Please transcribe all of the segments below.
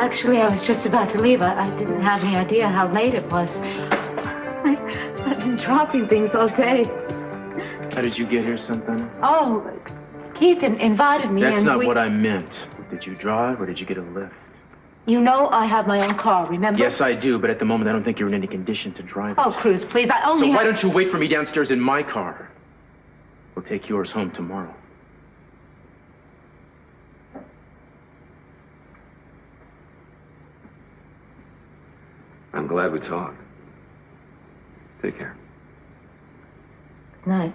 Actually, I was just about to leave. I didn't have any idea how late it was. I've been dropping things all day. How did you get here, Santana? Oh, Keith invited me. That's not what I meant. Did you drive or did you get a lift? You know I have my own car, remember? Yes, I do, but at the moment I don't think you're in any condition to drive it. Oh, Cruz, please, I only So why don't you wait for me downstairs in my car? We'll take yours home tomorrow. I'm glad we talked. Take care. Good night.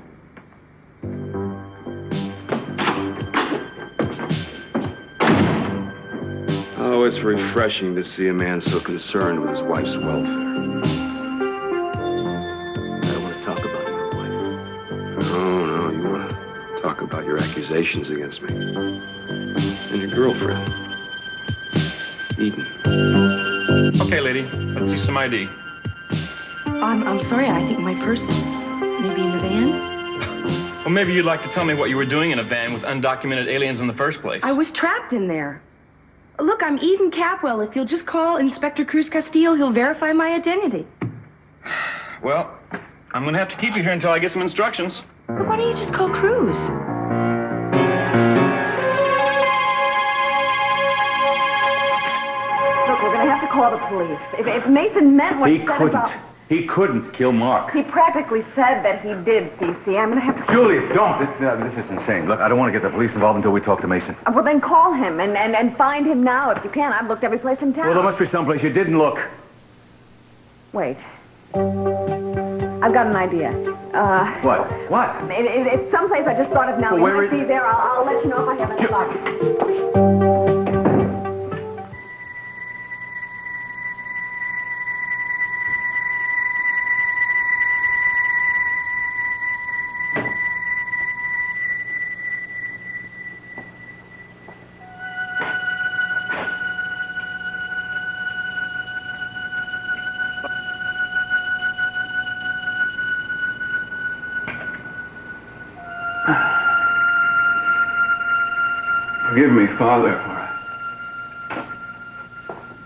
Oh, it's refreshing to see a man so concerned with his wife's welfare. I don't want to talk about your wife. No, you want to talk about your accusations against me. And your girlfriend, Eden. Okay, lady, let's see some ID. I'm sorry, I think my purse is maybe in the van. Well, maybe you'd like to tell me what you were doing in a van with undocumented aliens in the first place. I was trapped in there. Look, I'm Eden Capwell. If you'll just call Inspector Cruz Castillo, he'll verify my identity. Well, I'm going to have to keep you here until I get some instructions. Look, why don't you just call Cruz? Look, we're going to have to call the police. If Meyson meant what he said about... He couldn't kill Mark. He practically said that he did, CC. I'm going to have to... Julia, don't. This is insane. Look, I don't want to get the police involved until we talk to Meyson. Well, then call him and find him now if you can. I've looked every place in town. Well, there must be someplace you didn't look. Wait. I've got an idea. What? What? It's someplace I just thought of now. Well, You where might be there. I'll let you know if I have any luck. Forgive me, Father,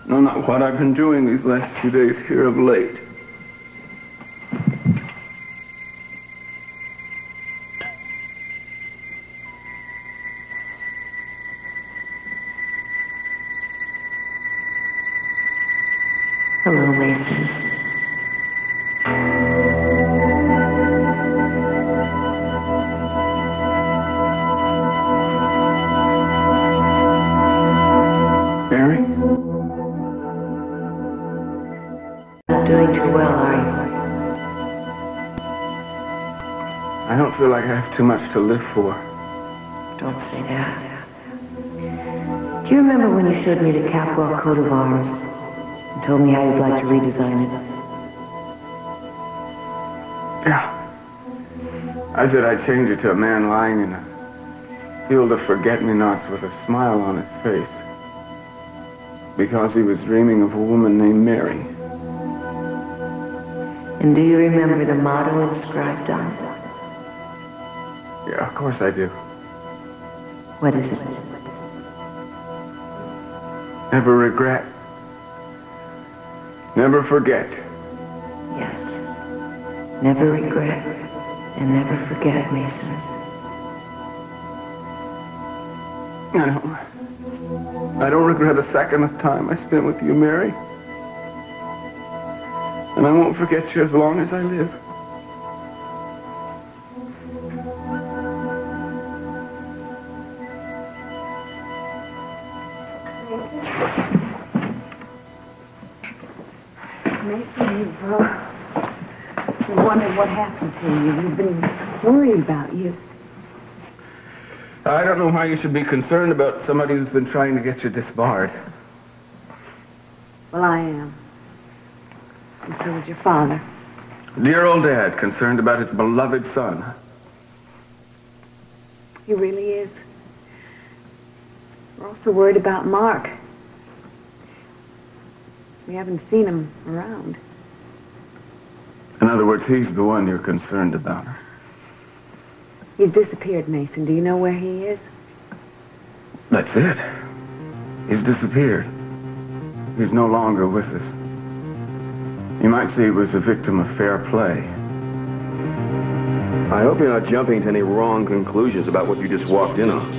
no, not what I've been doing these last few days here of late. Hello, Meyson. Mary? Not doing too well, are you? I don't feel like I have too much to live for. Don't say that. Do you remember when you showed me the Capwell coat of arms and told me how you'd like to redesign it? Yeah. I said I'd change it to a man lying in a field of forget-me-nots with a smile on his face. Because he was dreaming of a woman named Mary. And do you remember the motto inscribed on it? Yeah, of course I do. What is it? Never regret. Never forget. Yes. Never regret and never forget, Meyson. I don't regret a second of time I spent with you, Mary. And I won't forget you as long as I live. Meyson, you've wondered what happened to you. You've been worried about you. I don't know why you should be concerned about somebody who's been trying to get you disbarred. Well, I am. And so is your father. Dear old Dad, concerned about his beloved son. He really is. We're also worried about Mark. We haven't seen him around. In other words, he's the one you're concerned about. He's disappeared, Meyson. Do you know where he is? That's it. He's disappeared. He's no longer with us. You might say he was a victim of fair play. I hope you're not jumping to any wrong conclusions about what you just walked in on.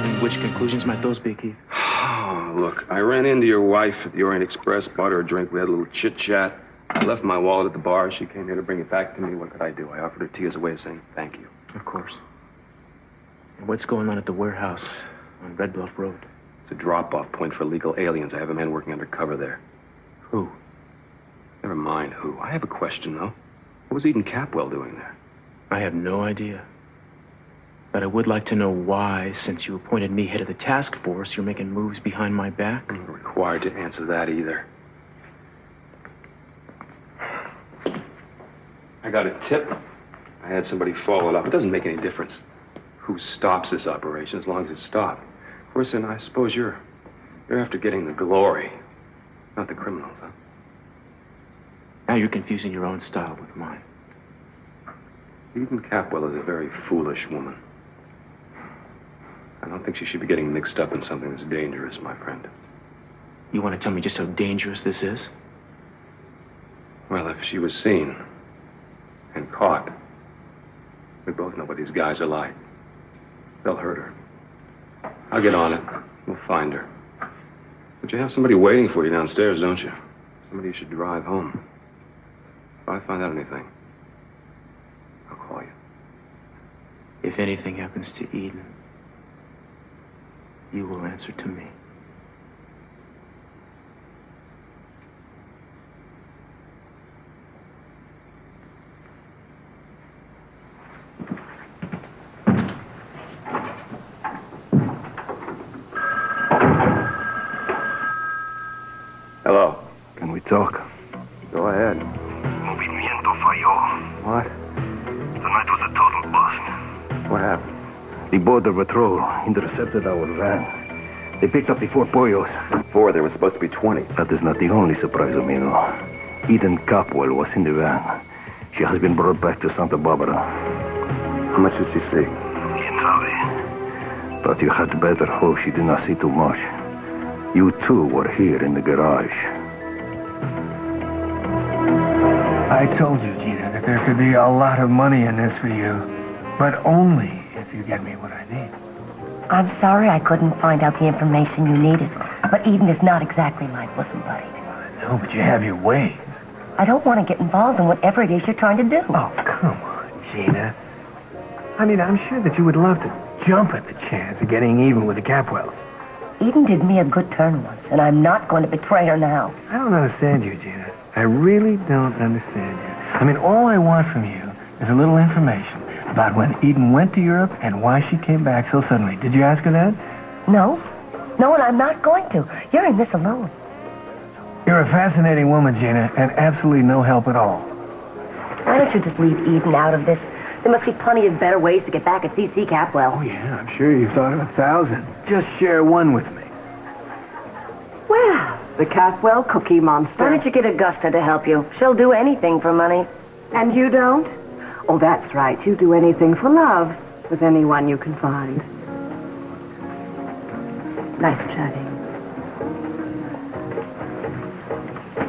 And which conclusions might those be, Keith? Oh, look, I ran into your wife at the Orient Express, bought her a drink, we had a little chit-chat. I left my wallet at the bar. She came here to bring it back to me. What could I do? I offered her tea as a way of saying thank you. Of course. And what's going on at the warehouse on Red Bluff Road? It's a drop-off point for illegal aliens. I have a man working undercover there. Who? Never mind who. I have a question, though. What was Eden Capwell doing there? I have no idea. But I would like to know why, since you appointed me head of the task force, you're making moves behind my back. I'm not required to answer that either. I got a tip. I had somebody follow it up. It doesn't make any difference who stops this operation as long as it's stopped. Of course, then I suppose you're after getting the glory, not the criminals, huh? Now you're confusing your own style with mine. Eden Capwell is a very foolish woman. I don't think she should be getting mixed up in something that's dangerous, my friend. You want to tell me just how dangerous this is? Well, if she was seen and caught, we both know what these guys are like. They'll hurt her. I'll get on it. We'll find her. But you have somebody waiting for you downstairs, don't you? Somebody you should drive home. If I find out anything, I'll call you. If anything happens to Eden, you will answer to me. Hello. Can we talk? Go ahead. Movimiento falló. What? Tonight was a total bust. What happened? The border patrol intercepted our van. They picked up the 4 pollos. 4, there was supposed to be 20. That is not the only surprise, amigo. Eden Capwell was in the van. She has been brought back to Santa-Barbara. How much did she see? But you had better hope she did not see too much. You two were here in the garage. I told you, Gina, that there could be a lot of money in this for you. But only if you get me what I need. I'm sorry I couldn't find out the information you needed. But Eden is not exactly my bosom buddy. I know, but you have your ways. I don't want to get involved in whatever it is you're trying to do. Oh, come on, Gina. I mean, I'm sure that you would love to jump at the chance of getting even with the Capwells. Eden did me a good turn once, and I'm not going to betray her now. I don't understand you, Gina. I really don't understand you. I mean, all I want from you is a little information about when Eden went to Europe and why she came back so suddenly. Did you ask her that? No. No, and I'm not going to. You're in this alone. You're a fascinating woman, Gina, and absolutely no help at all. Why don't you just leave Eden out of this? There must be plenty of better ways to get back at CC Capwell. Oh, yeah, I'm sure you've thought of 1,000. Just share one with me. Well, the Capwell cookie monster. Why don't you get Augusta to help you? She'll do anything for money. And you don't? Oh, that's right. You do anything for love with anyone you can find. Nice chatting.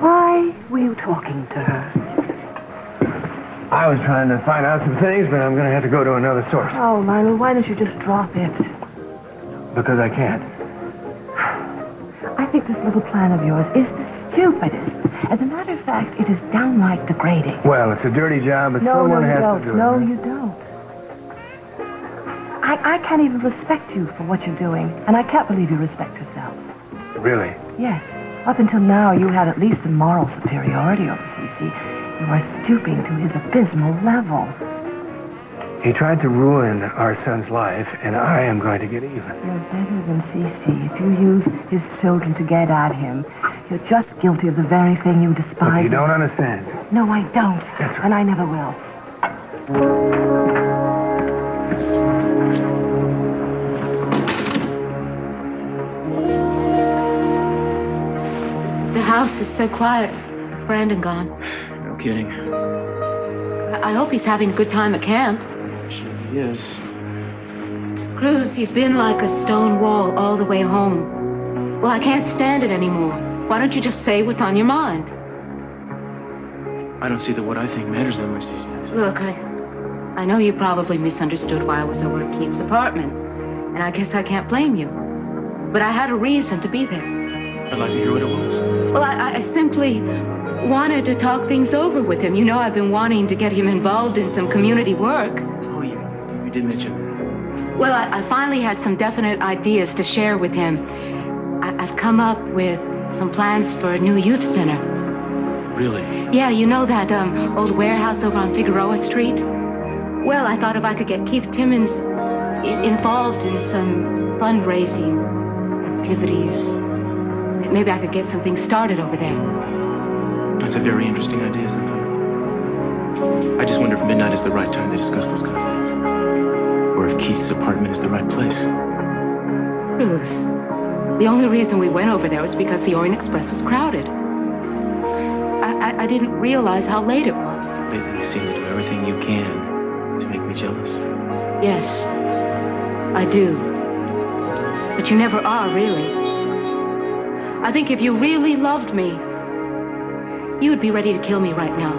Why were you talking to her? I was trying to find out some things, but I'm going to have to go to another source. Oh, Lionel, why don't you just drop it? Because I can't. I think this little plan of yours is the stupidest. As a matter of fact, it is downright degrading. Well, it's a dirty job, but someone has to do it. No, you don't. I can't even respect you for what you're doing, and I can't believe you respect yourself. Really? Yes. Up until now, you had at least a moral superiority over CC. You are stooping to his abysmal level. He tried to ruin our son's life, and I am going to get even. You're better than CC. If you use his children to get at him, you're just guilty of the very thing you despise. Look, you don't understand. No, I don't. That's right. And I never will. The house is so quiet. Brandon gone. No kidding. I hope he's having a good time at camp. Sure he is. Cruz, you've been like a stone wall all the way home. Well, I can't stand it anymore. Why don't you just say what's on your mind? I don't see that what I think matters that much these days. Look, I know you probably misunderstood why I was over at Keith's apartment, and I guess I can't blame you. But I had a reason to be there. I'd like to hear what it was. Well, I simply wanted to talk things over with him. You know, I've been wanting to get him involved in some community work. Oh, you did mention that. Well, I finally had some definite ideas to share with him. I've come up with some plans for a new youth center. Really? Yeah, you know that old warehouse over on Figueroa Street? Well, I thought if I could get Keith Timmons involved in some fundraising activities, maybe I could get something started over there. That's a very interesting idea, Santa. I just wonder if midnight is the right time to discuss those kind of things. Or if Keith's apartment is the right place. Cruz, the only reason we went over there was because the Orient Express was crowded. I didn't realize how late it was. Lately, you seem to do everything you can to make me jealous. Yes, I do. But you never are, really. I think if you really loved me, you would be ready to kill me right now.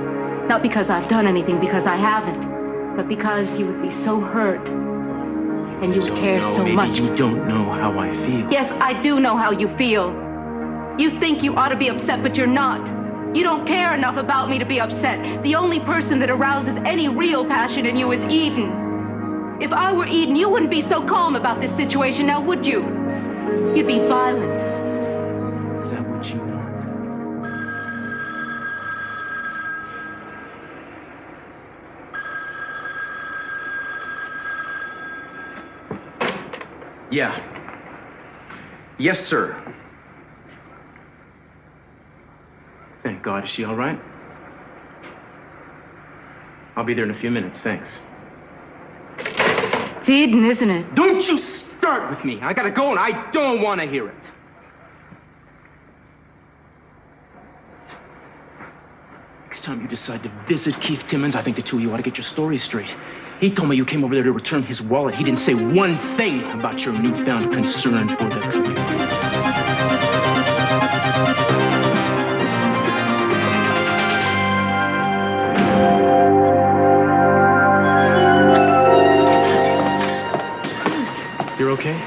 Not because I've done anything, because I haven't, but because you would be so hurt and you would care so much. You don't know how I feel. Yes, I do know how you feel. You think you ought to be upset, but you're not. You don't care enough about me to be upset. The only person that arouses any real passion in you is Eden. If I were Eden, you wouldn't be so calm about this situation, now would you? You'd be violent. Is that what you want? Yeah. Yes, sir. Thank God. Is she all right? I'll be there in a few minutes. Thanks. It's Eden, isn't it? Don't you start with me. I gotta go and I don't want to hear it. Next time you decide to visit Keith Timmons, I think the two of you ought to get your stories straight. He told me you came over there to return his wallet. He didn't say one thing about your newfound concern for the community. You're okay?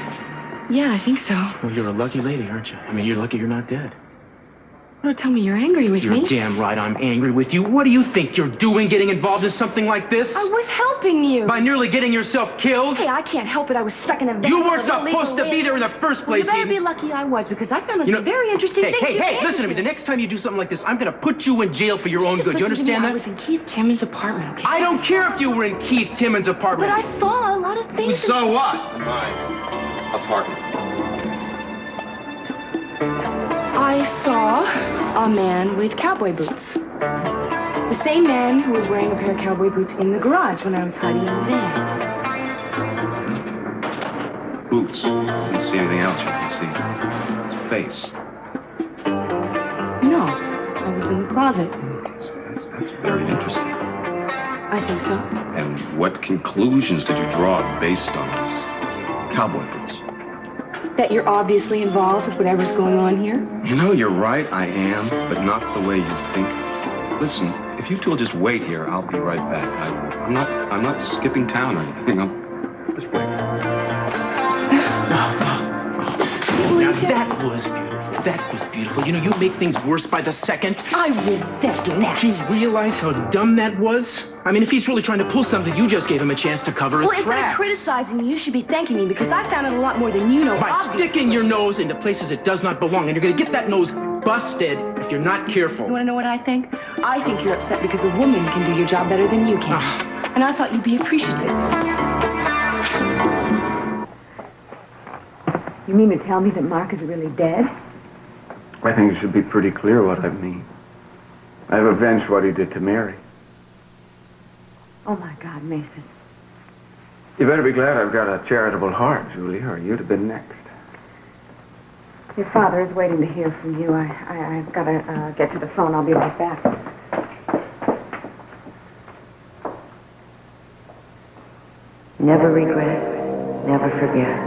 Yeah, I think so. Well, you're a lucky lady, aren't you? I mean, you're lucky you're not dead. Don't tell me you're angry with me. You're damn right I'm angry with you. What do you think you're doing getting involved in something like this? I was helping you. By nearly getting yourself killed? Hey, I can't help it. I was stuck in a van. You weren't supposed to be there in the first place, You better Eden. be lucky I was, because I found some very interesting things. Hey, listen to me. The next time you do something like this, I'm going to put you in jail for your own good. You understand that? I was in Keith Timmons' apartment, okay? I don't care if you were in Keith Timmons' apartment. But I saw a lot of things. You saw what? My apartment. I saw a man with cowboy boots. The same man who was wearing a pair of cowboy boots in the garage when I was hiding in the van. Boots. Didn't see anything else you can see. His face. No, I was in the closet. That's very interesting. I think so. And what conclusions did you draw based on these cowboy boots? That you're obviously involved with whatever's going on here? You know, you're right, I am, but not the way you think. Listen, if you two will just wait here, I'll be right back. I'm not skipping town or anything. I'll just wait. Now that was beautiful. That was beautiful. You know, you make things worse by the second. I resent that. Did you realize how dumb that was? I mean, if he's really trying to pull something, you just gave him a chance to cover his tracks. Well, instead of criticizing you, you should be thanking me, because I found out a lot more than you know, by obviously. sticking your nose into places it does not belong, and you're going to get that nose busted if you're not careful. You want to know what I think? I think you're upset because a woman can do your job better than you can. And I thought you'd be appreciative. You mean to tell me that Mark is really dead? I think it should be pretty clear what I mean. I've avenged what he did to Mary. Oh, my God, Mason. You better be glad I've got a charitable heart, Julie, or you'd have been next. Your father is waiting to hear from you. I've got to get to the phone. I'll be right back. Never regret, Never forget.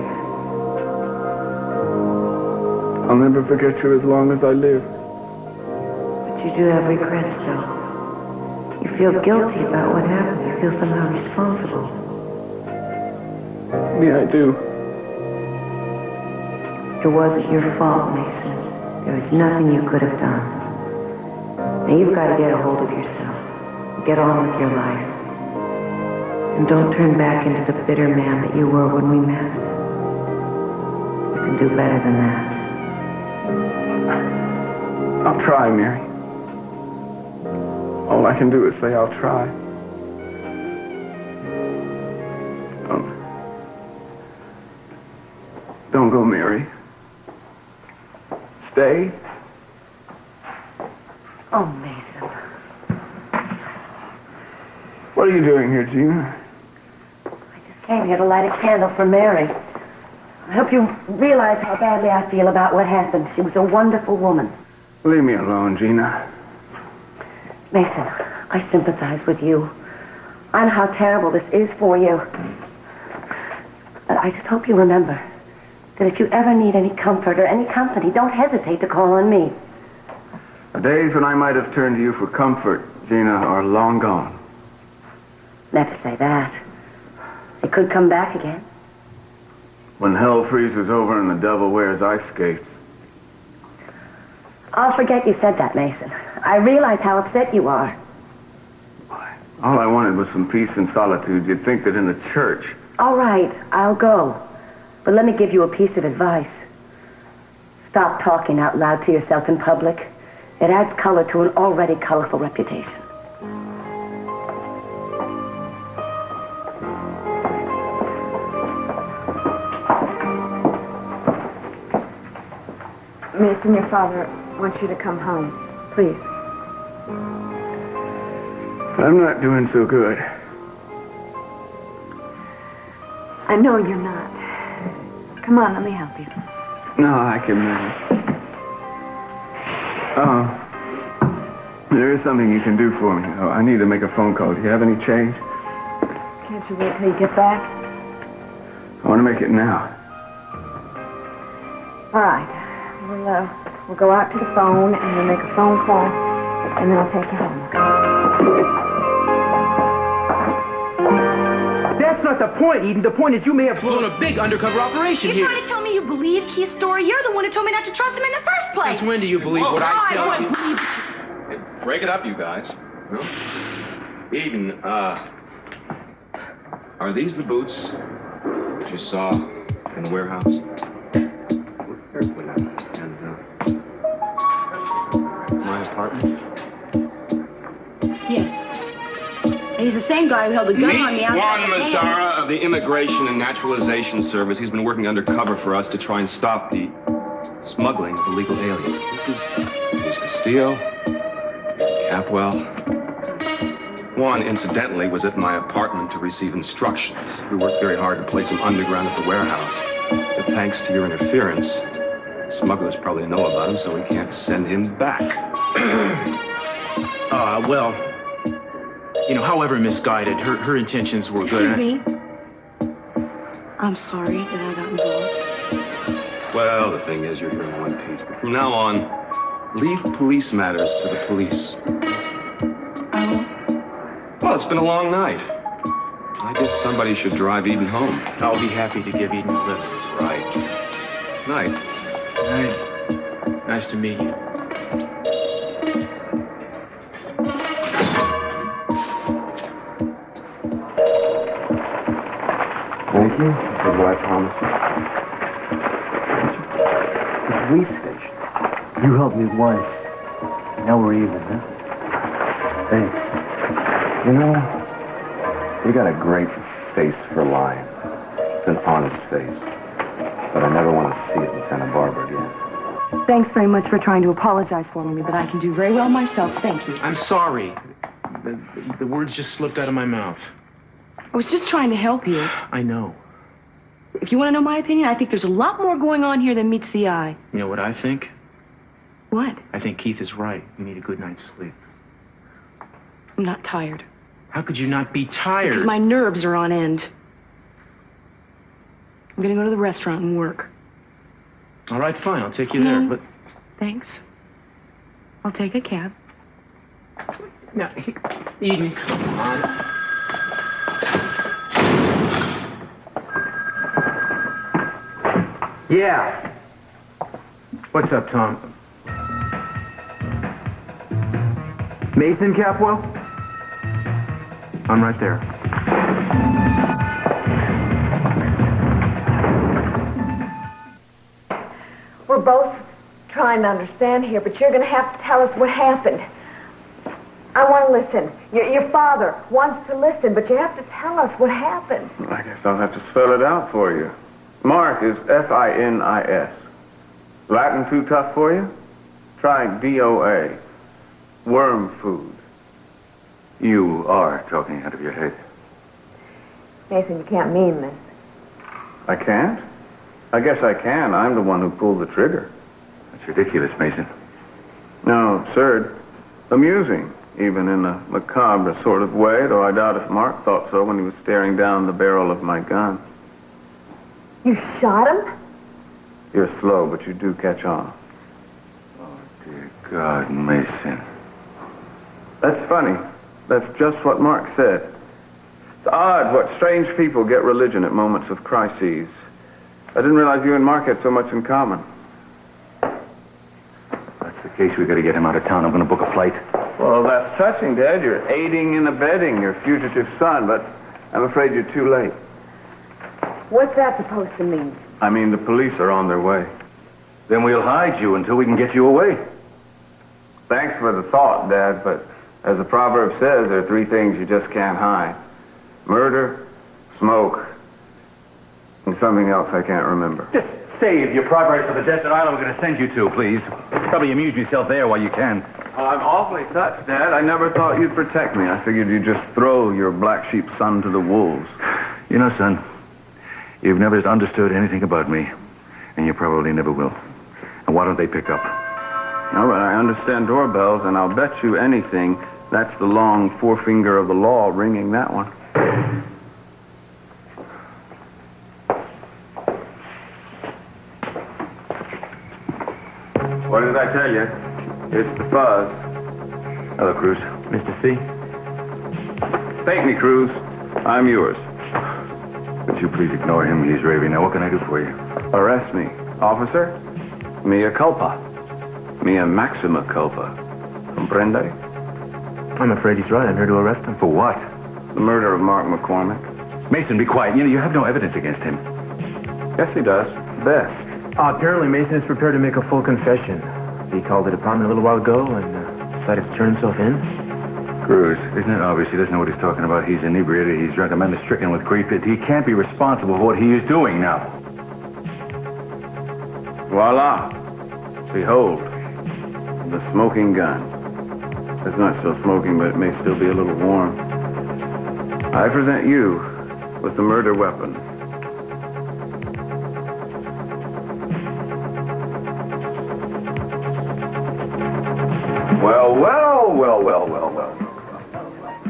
I'll never forget you as long as I live. But you do have regrets, though. You feel guilty about what happened. You feel somehow responsible. Yeah, I do. It wasn't your fault, Meyson. There was nothing you could have done. Now you've got to get a hold of yourself. Get on with your life. And don't turn back into the bitter man that you were when we met. You can do better than that. I'll try, Mary. All I can do is say I'll try. Don't go, Mary. Stay. Oh, Meyson. What are you doing here, Gina? I just came here to light a candle for Mary. I hope you realize how badly I feel about what happened. She was a wonderful woman. Leave me alone, Gina. Meyson, I sympathize with you. I know how terrible this is for you. But I just hope you remember that if you ever need any comfort or any company, don't hesitate to call on me. The days when I might have turned to you for comfort, Gina, are long gone. Never say that. It could come back again. When hell freezes over and the devil wears ice skates. I'll forget you said that, Meyson. I realize how upset you are. All I wanted was some peace and solitude. You'd think that in the church. All right, I'll go. But let me give you a piece of advice. Stop talking out loud to yourself in public. It adds color to an already colorful reputation. Meyson, your father wants you to come home. Please. I'm not doing so good. I know you're not. Come on, let me help you. No, I can manage. Oh, there is something you can do for me. Oh, I need to make a phone call. Do you have any change? Can't you wait till you get back? I want to make it now. All right. We'll go out to the phone and we'll make a phone call, and then I'll take you home. That's not the point, Eden. The point is you may have blown a big undercover operation here. You're trying to tell me you believe Keith's story? You're the one who told me not to trust him in the first place. Since when do you believe what I tell you? Hey, break it up, you guys. Huh? Eden, are these the boots that you saw in the warehouse? Look carefully now. And, my apartment? Yes. And he's the same guy who held a gun on me outside Juan Mazzara of the Immigration and Naturalization Service. He's been working undercover for us to try and stop the smuggling of illegal aliens. This is Castillo, Capwell. Juan, incidentally, was at my apartment to receive instructions. We worked very hard to place him underground at the warehouse. But thanks to your interference, smugglers probably know about him, so we can't send him back. Well, you know, however misguided, her intentions were good. Excuse me. I'm sorry that I got involved. Well, the thing is, you're here in one piece. But from now on, leave police matters to the police. Well, it's been a long night. I guess somebody should drive Eden home. I'll be happy to give Eden a lift. Right. Night. Night. Nice to meet you. Thank you. That's what I promised you. The police station. You helped me once. Now we're even, huh? Thanks. You know, you got a great face for lying. It's an honest face. But I never want to see it in Santa Barbara again. Thanks very much for trying to apologize for me, but I can do very well myself. Thank you. I'm sorry. The words just slipped out of my mouth. I was just trying to help you. I know. If you want to know my opinion, I think there's a lot more going on here than meets the eye. You know what I think? What? I think Keith is right. You need a good night's sleep. I'm not tired. How could you not be tired? Because my nerves are on end. I'm gonna go to the restaurant and work. All right, fine. I'll take you there, but... Thanks. I'll take a cab. No, Eden, come on. Yeah. What's up, Tom? Mason Capwell? I'm right there. We're both trying to understand here, but you're going to have to tell us what happened. I want to listen. Your father wants to listen, but you have to tell us what happened. I guess I'll have to spell it out for you. Mark is F-I-N-I-S. Latin too tough for you? Try D-O-A. Worm food. You are talking out of your head. Mason, you can't mean this. I can't? I guess I can. I'm the one who pulled the trigger. That's ridiculous, Mason. No, absurd. Amusing, even in a macabre sort of way, though I doubt if Mark thought so when he was staring down the barrel of my gun. You shot him? You're slow, but you do catch on. Oh, dear God, Mason. That's funny. That's just what Mark said. It's odd what strange people get religion at moments of crises. I didn't realize you and Mark had so much in common. That's the case. We got to get him out of town. I'm going to book a flight. Well, that's touching, Dad. You're aiding and abetting your fugitive son, but I'm afraid you're too late. What's that supposed to mean? I mean, the police are on their way. Then we'll hide you until we can get you away. Thanks for the thought, Dad, but as the proverb says, there are three things you just can't hide. Murder, smoke, and something else I can't remember. Just save your progress to the desert island we're going to send you to, please. Probably amuse yourself there while you can. Oh, I'm awfully touched, Dad. I never thought you'd protect me. I figured you'd just throw your black sheep son to the wolves. You know, son, you've never understood anything about me, and you probably never will. And why don't they pick up? No, but I understand doorbells, and I'll bet you anything that's the long forefinger of the law ringing that one. What did I tell you? It's the fuzz. Hello, Cruz. Mr. C? Take me, Cruz. I'm yours. Would you please ignore him? He's raving. Now, what can I do for you? Arrest me. Officer, mea culpa. Mea maxima culpa. Comprende? I'm afraid he's right. I'm here to arrest him. For what? The murder of Mark McCormick. Mason, be quiet. You know, you have no evidence against him. Yes, he does. Best. Apparently, Mason is prepared to make a full confession. He called the department a little while ago and decided to turn himself in. Cruz, isn't it obvious he doesn't know what he's talking about? He's inebriated, he's drunk, a man is stricken with grief. He can't be responsible for what he is doing now. Voila. Behold, the smoking gun. It's not still smoking, but it may still be a little warm. I present you with the murder weapon.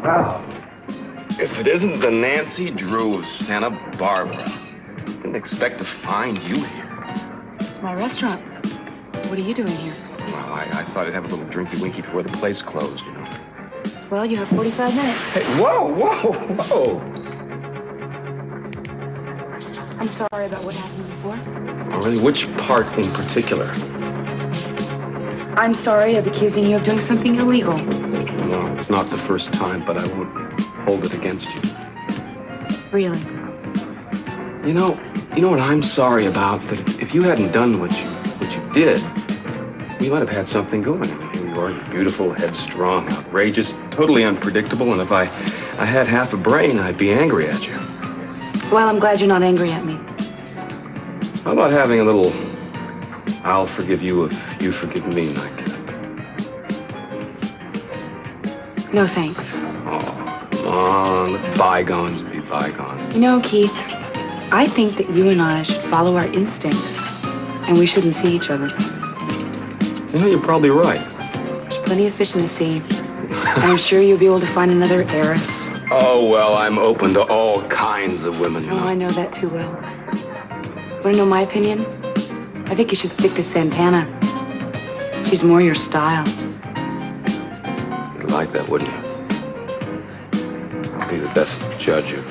Well, if it isn't the Nancy Drew of Santa Barbara, didn't expect to find you here. It's my restaurant. What are you doing here? Well, I thought I'd have a little drinky-winky before the place closed, you know. Well, you have 45 minutes. Hey, whoa! I'm sorry about what happened before. Oh, really, which part in particular? I'm sorry of accusing you of doing something illegal. No, it's not the first time, but I won't hold it against you. Really? You know what I'm sorry about? That if you hadn't done what you did, we might have had something going. Here you are, you're beautiful, headstrong, outrageous, totally unpredictable, and if I had half a brain, I'd be angry at you. Well, I'm glad you're not angry at me. How about having a little I'll forgive you if you forgive me nightcap? No, thanks. Oh, come on, let bygones be bygones. You know, Keith, I think that you and I should follow our instincts, and we shouldn't see each other. You know, you're probably right. There's plenty of fish in the sea, and I'm sure you'll be able to find another heiress. Oh, well, I'm open to all kinds of women, you know. Oh, I know that too well. Want to know my opinion? I think you should stick to Santana. She's more your style. You'd like that, wouldn't you? I'll be the best judge of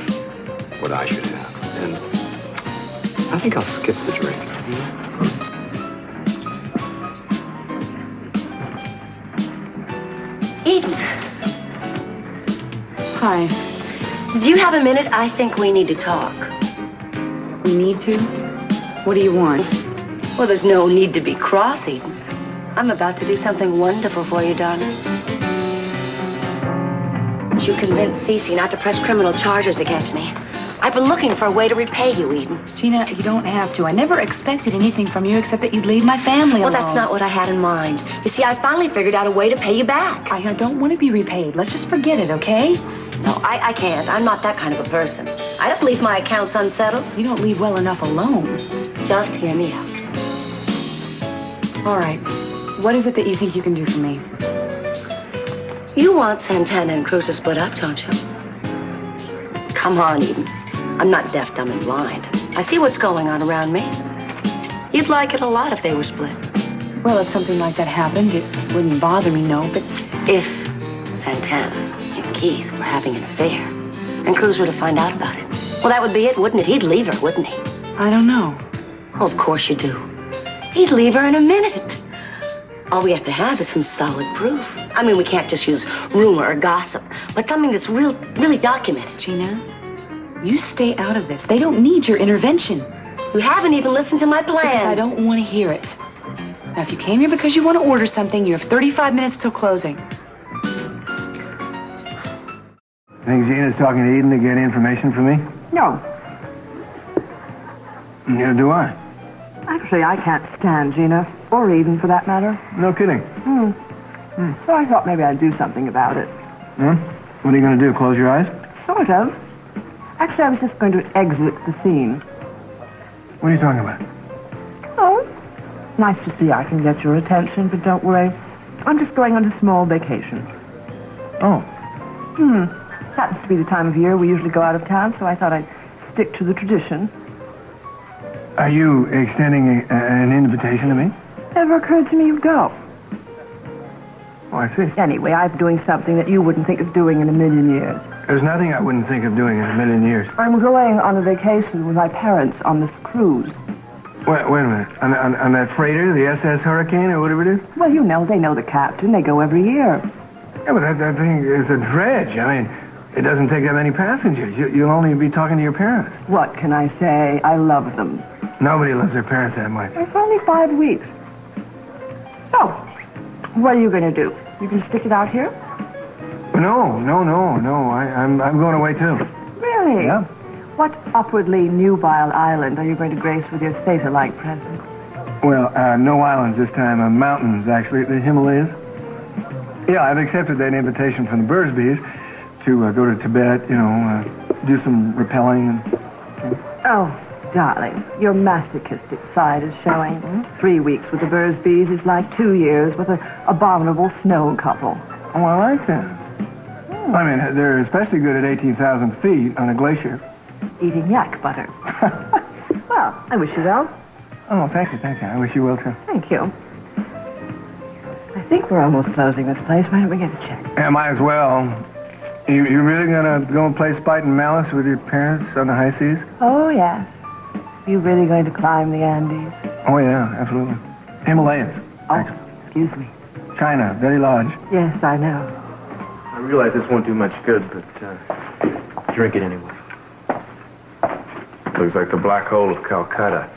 what I should have. And I think I'll skip the drink. Eden. Hi. Do you have a minute? I think we need to talk. We need to? What do you want? Well, there's no need to be cross, Eden. I'm about to do something wonderful for you, darling. You convinced CC not to press criminal charges against me. I've been looking for a way to repay you, Eden. Gina, you don't have to. I never expected anything from you except that you'd leave my family alone. Well, that's not what I had in mind. You see, I finally figured out a way to pay you back. I don't want to be repaid. Let's just forget it, okay? No, I can't. I'm not that kind of a person. I don't leave my accounts unsettled. You don't leave well enough alone. Just hear me out. All right. What is it that you think you can do for me? You want Santana and Cruz to split up, don't you? Come on, Eden. I'm not deaf, dumb, and blind. I see what's going on around me. You'd like it a lot if they were split. Well, if something like that happened, it wouldn't bother me, no, but... If Santana and Keith were having an affair, and Cruz were to find out about it, well, that would be it, wouldn't it? He'd leave her, wouldn't he? I don't know. Oh, of course you do. He'd leave her in a minute. All we have to have is some solid proof. I mean, we can't just use rumor or gossip, but something that's really documented. Gina, you stay out of this. They don't need your intervention. You haven't even listened to my plan. Because I don't want to hear it. Now, if you came here because you want to order something, you have 35 minutes till closing. Think Gina's talking to Eden to get information from me? No. Neither do I. Actually, I can't stand Gina, or Eden for that matter. No kidding. So I thought maybe I'd do something about it. What are you going to do, close your eyes? Sort of. Actually, I was just going to exit the scene. What are you talking about? Oh, nice to see I can get your attention, but don't worry. I'm just going on a small vacation. Oh. Happens to be the time of year we usually go out of town, so I thought I'd stick to the tradition. Are you extending an invitation to me? Never occurred to me you'd go. Oh, I see. Anyway, I'm doing something that you wouldn't think of doing in a million years. There's nothing I wouldn't think of doing in a million years. I'm going on a vacation with my parents on this cruise. Wait a minute. On that freighter, the SS Hurricane, or whatever it is? Well, you know, they know the captain. They go every year. Yeah, but that thing is a dredge. I mean, it doesn't take that many passengers. You'll only be talking to your parents. What can I say? I love them. Nobody loves their parents that much. It's only 5 weeks. So, what are you going to do? You can stick it out here? No. I'm going away, too. Really? Yeah. What upwardly nubile island are you going to grace with your satyr-like presence? Well, no islands this time. Mountains, actually. The Himalayas. Yeah, I've accepted that invitation from the Bursbys to go to Tibet, do some rappelling. Oh, darling, your masochistic side is showing. 3 weeks with the Bursbys is like 2 years with an abominable snow couple. Oh, I like that. I mean, they're especially good at 18,000 feet on a glacier. Eating yak butter. Well, I wish you well. Oh, thank you. I wish you well, too. Thank you. I think we're almost closing this place. Why don't we get a check? Yeah, might as well. You really gonna go and play Spite and Malice with your parents on the high seas? Oh, yes. You really going to climb the Andes? Oh, yeah, absolutely. Himalayas. Oh, excuse me. China, very large. Yes, I know. I realize this won't do much good, but drink it anyway. Looks like the black hole of Calcutta.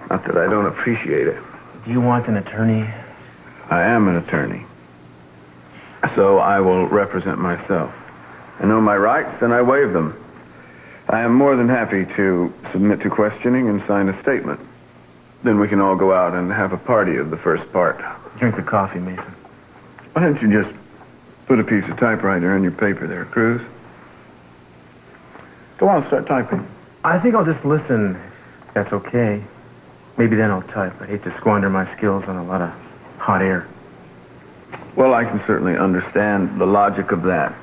Not that I don't appreciate it. Do you want an attorney? I am an attorney. So I will represent myself. I know my rights and I waive them. I am more than happy to submit to questioning and sign a statement. Then we can all go out and have a party of the first part. Drink the coffee, Meyson. Why don't you just put a piece of typewriter on your paper there, Cruz? Go on, start typing. I think I'll just listen, if that's okay. Maybe then I'll type. I hate to squander my skills on a lot of hot air. Well, I can certainly understand the logic of that.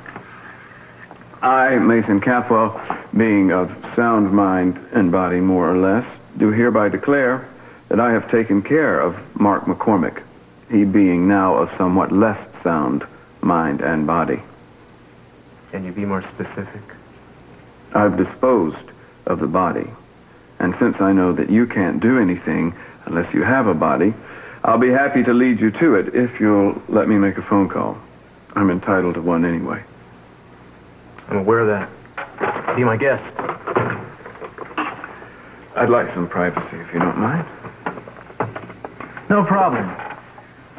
I, Mason Capwell, being of sound mind and body more or less, do hereby declare that I have taken care of Mark McCormick, he being now of somewhat less sound mind and body. Can you be more specific? I've disposed of the body, and since I know that you can't do anything unless you have a body, I'll be happy to lead you to it if you'll let me make a phone call. I'm entitled to one anyway. I'm aware of that. Be my guest. I'd like some privacy, if you don't mind. No problem.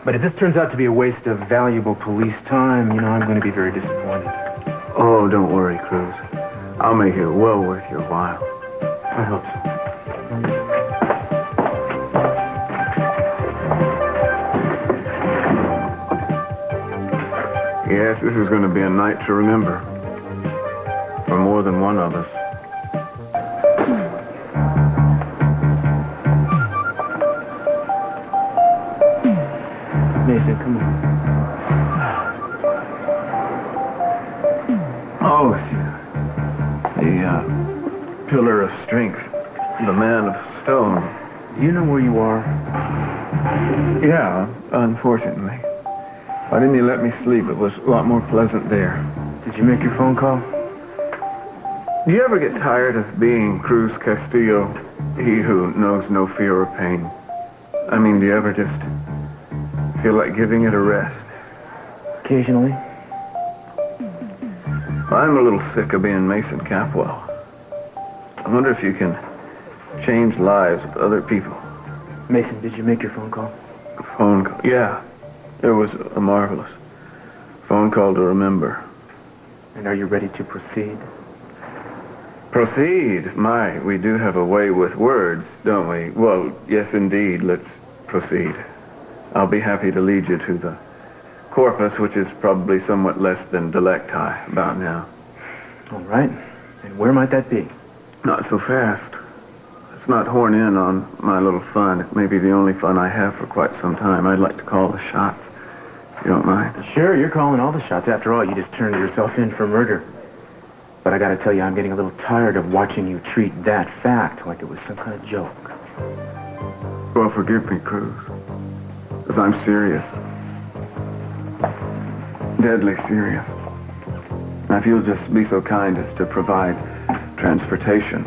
But if this turns out to be a waste of valuable police time, you know, I'm going to be very disappointed. Oh, don't worry, Cruz. I'll make it well worth your while. I hope so. Yes, this is going to be a night to remember. For more than one of us. Meyson, come on. Oh, the pillar of strength. The man of stone. Do you know where you are? Yeah, unfortunately. Why didn't you let me sleep? It was a lot more pleasant there. Did you make your phone call? Do you ever get tired of being Cruz Castillo, he who knows no fear or pain? I mean, do you ever just feel like giving it a rest? Occasionally. I'm a little sick of being Mason Capwell. I wonder if you can change lives with other people. Meyson, did you make your phone call? Phone call? Yeah. It was a marvelous phone call to remember. And are you ready to proceed? Proceed? My, we do have a way with words, don't we? Well, yes, indeed. Let's proceed. I'll be happy to lead you to the corpus, which is probably somewhat less than delecti about now. All right. And where might that be? Not so fast. Let's not horn in on my little fun. It may be the only fun I have for quite some time. I'd like to call the shots, if you don't mind. Sure, you're calling all the shots. After all, you just turned yourself in for murder. But I gotta tell you, I'm getting a little tired of watching you treat that fact like it was some kind of joke. Well, forgive me, Cruz. Because I'm serious. Deadly serious. Now, if you'll just be so kind as to provide transportation,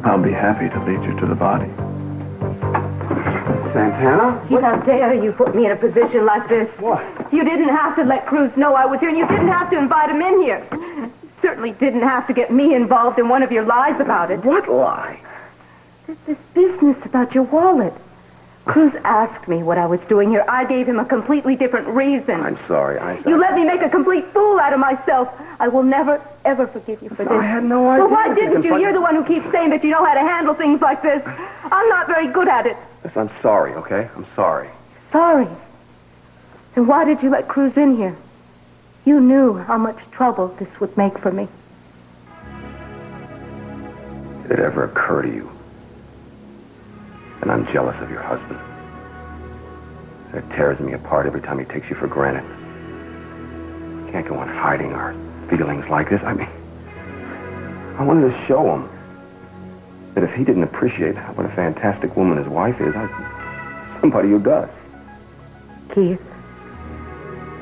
I'll be happy to lead you to the body. Santana? Keith, how dare you put me in a position like this? What? You didn't have to let Cruz know I was here, and you didn't have to invite him in here. You certainly didn't have to get me involved in one of your lies about it. What lie? This business about your wallet. Cruz asked me what I was doing here. I gave him a completely different reason. I'm sorry. You let me make a complete fool out of myself. I will never, ever forgive you for this. I had no idea. Well, why didn't you? You're the one who keeps saying that you know how to handle things like this. I'm not very good at it. Listen, I'm sorry, okay? I'm sorry. Sorry? Then why did you let Cruz in here? You knew how much trouble this would make for me. Did it ever occur to you? And I'm jealous of your husband. It tears me apart every time he takes you for granted. We can't go on hiding our feelings like this. I mean, I wanted to show him that if he didn't appreciate what a fantastic woman his wife is, somebody who does. Keith,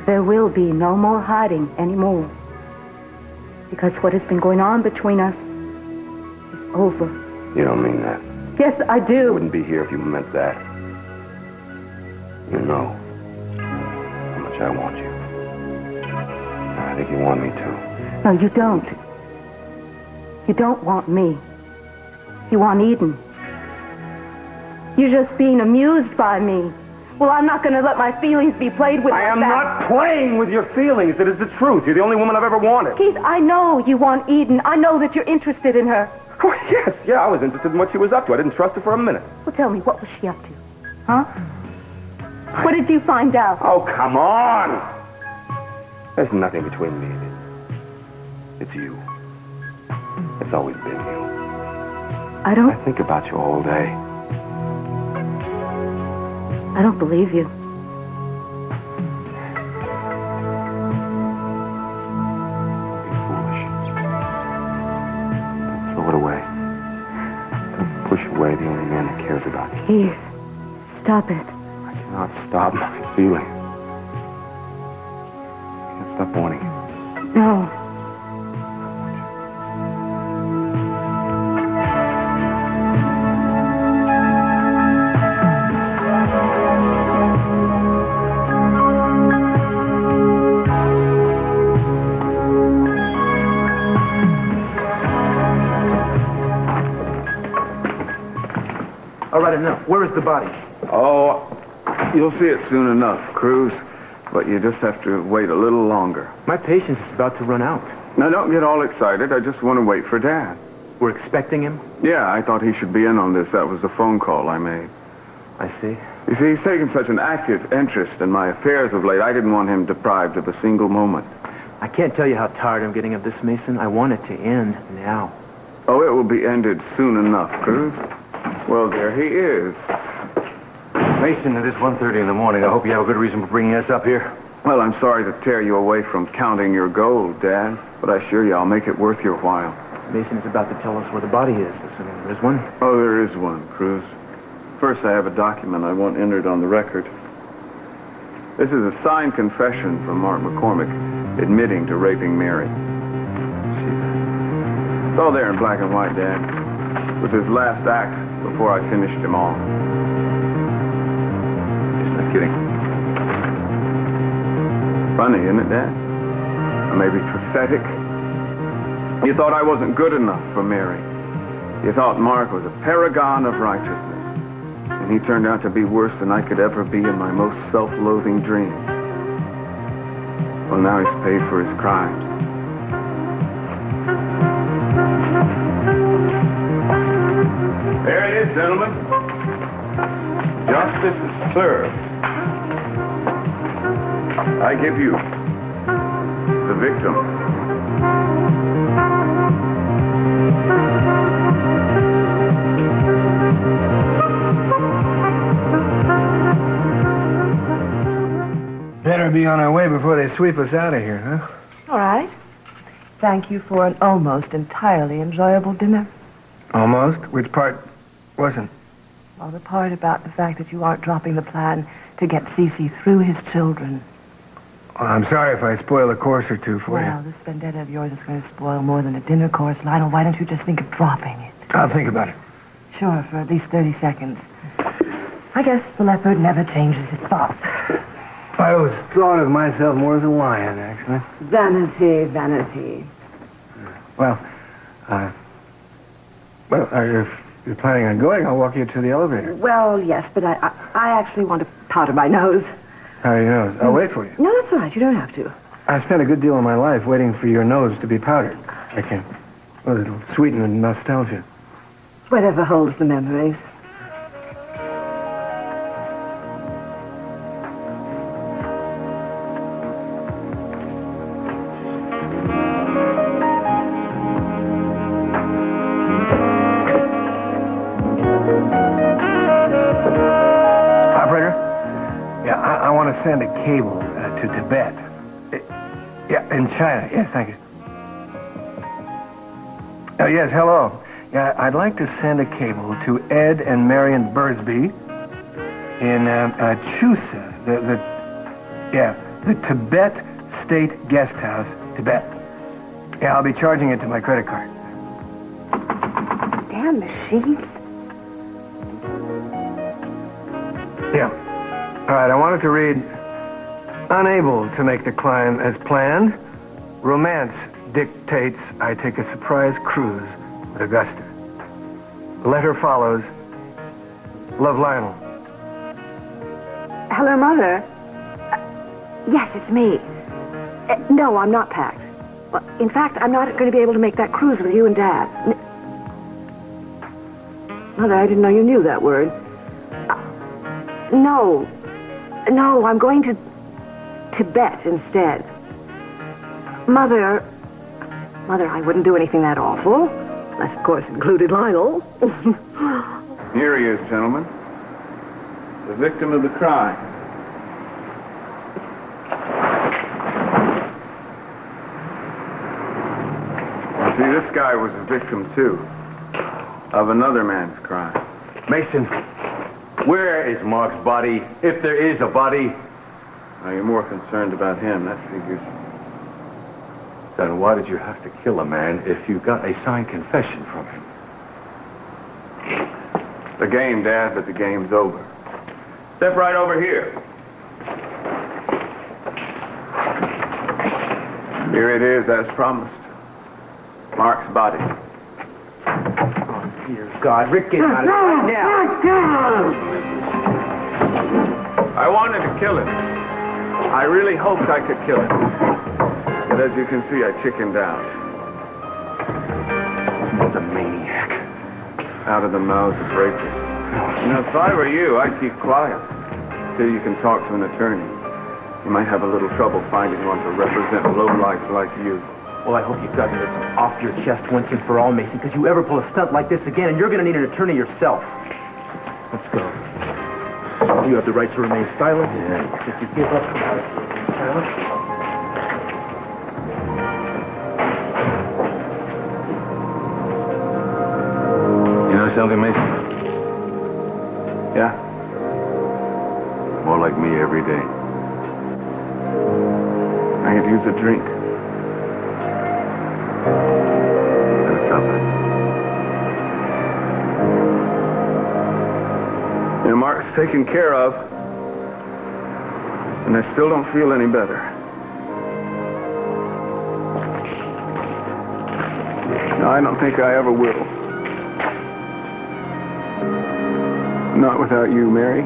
there will be no more hiding anymore. Because what has been going on between us is over. You don't mean that. Yes, I do. I wouldn't be here if you meant that. You know how much I want you. I think you want me too. No, you don't. You don't want me. You want Eden. You're just being amused by me. Well, I'm not going to let my feelings be played with. I am not playing with your feelings. It is the truth. You're the only woman I've ever wanted. Keith, I know you want Eden. I know that you're interested in her. Oh, yes, I was interested in what she was up to. I didn't trust her for a minute. Well, tell me, what was she up to? Huh? What did you find out? Oh, come on! There's nothing between me and it. It's you. It's always been you. I think about you all day. I don't believe you. Throw it away. Don't push away away the only man that cares about you. Please, stop it. I cannot stop my feeling. I can't stop wanting you. No. All right, enough. Where is the body? Oh, you'll see it soon enough, Cruz. But you just have to wait a little longer. My patience is about to run out. Now, don't get all excited. I just want to wait for Dad. We're expecting him? Yeah, I thought he should be in on this. That was the phone call I made. I see. You see, he's taken such an active interest in my affairs of late. I didn't want him deprived of a single moment. I can't tell you how tired I'm getting of this, Meyson. I want it to end now. Oh, it will be ended soon enough, Cruz. Well, there he is. Meyson, it is 1:30 in the morning. I hope you have a good reason for bringing us up here. Well, I'm sorry to tear you away from counting your gold, Dad, but I assure you I'll make it worth your while. Meyson is about to tell us where the body is, assuming there is one. Oh, there is one, Cruz. First, I have a document I want entered on the record. This is a signed confession from Mark McCormick admitting to raping Mary. It's all there in black and white, Dad. It was his last act before I finished him off. Just not kidding. Funny, isn't it, Dad? Or maybe pathetic. You thought I wasn't good enough for Mary. You thought Mark was a paragon of righteousness. And he turned out to be worse than I could ever be in my most self-loathing dreams. Well, now he's paid for his crimes. There it is, gentlemen. Justice is served. I give you the victim. Better be on our way before they sweep us out of here, huh? All right. Thank you for an almost entirely enjoyable dinner. Almost? Which part wasn't? Well, the part about the fact that you aren't dropping the plan to get CC through his children. Well, I'm sorry if I spoil a course or two for Well, you. this vendetta of yours is going to spoil more than a dinner course. Lionel, why don't you just think of dropping it? I'll think about it. Sure, for at least 30 seconds. I guess the leopard never changes its spots. I always thought of myself more as a lion, actually. Vanity, vanity. Well, if you're planning on going, I'll walk you to the elevator. Well, yes, but I actually want to powder my nose. How do you know? I'll wait for you. No, that's all right. You don't have to. I spent a good deal of my life waiting for your nose to be powdered. I can't. Well, it'll sweeten the nostalgia. Whatever holds the memories. Send a cable to Tibet. Yeah, in China. Yes, thank you. Oh, yes, hello. Yeah, I'd like to send a cable to Ed and Marion Birsby in Chusa, the Tibet State Guest House, Tibet. Yeah, I'll be charging it to my credit card. Damn machines. Yeah. All right, I wanted to read, unable to make the climb as planned, romance dictates I take a surprise cruise with Augusta. The letter follows, love, Lionel. Hello, Mother. Yes, it's me. No, I'm not packed. Well, in fact, I'm not going to be able to make that cruise with you and Dad. Mother, I didn't know you knew that word. No, I'm going to Tibet instead. Mother, I wouldn't do anything that awful. Unless, of course, included Lionel. Here he is, gentlemen. The victim of the crime. See, this guy was a victim, too, of another man's crime. Mason, where is Mark's body, if there is a body? Now, you're more concerned about him, that figures. Then why did you have to kill a man if you got a signed confession from him? The game, Dad, but the game's over. Step right over here. Here it is, as promised. Mark's body. Oh, dear God. Rick, get out of here right now. I wanted to kill him. I really hoped I could kill him. But as you can see, I chickened out. He's a maniac. Out of the mouths of rapists. You know, if I were you, I'd keep quiet till you can talk to an attorney. You might have a little trouble finding one to represent lowlifes like you. Well, I hope you've gotten this off your chest once and for all, Mason, because you ever pull a stunt like this again, and you're going to need an attorney yourself. Let's go. You have the right to remain silent. Yeah. If you give up, remain silent. You know something, Mason? Yeah? More like me every day. I could use a drink. Gotta stop it. You know, Mark's taken care of, and I still don't feel any better. No, I don't think I ever will. Not without you, Mary.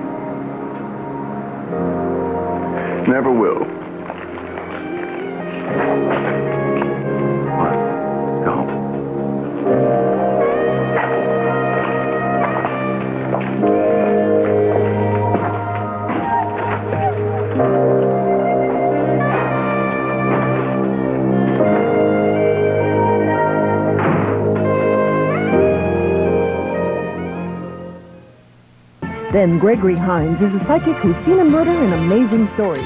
Never will. What? Go home. Then Gregory Hines is a psychic who's seen a murder in amazing stories.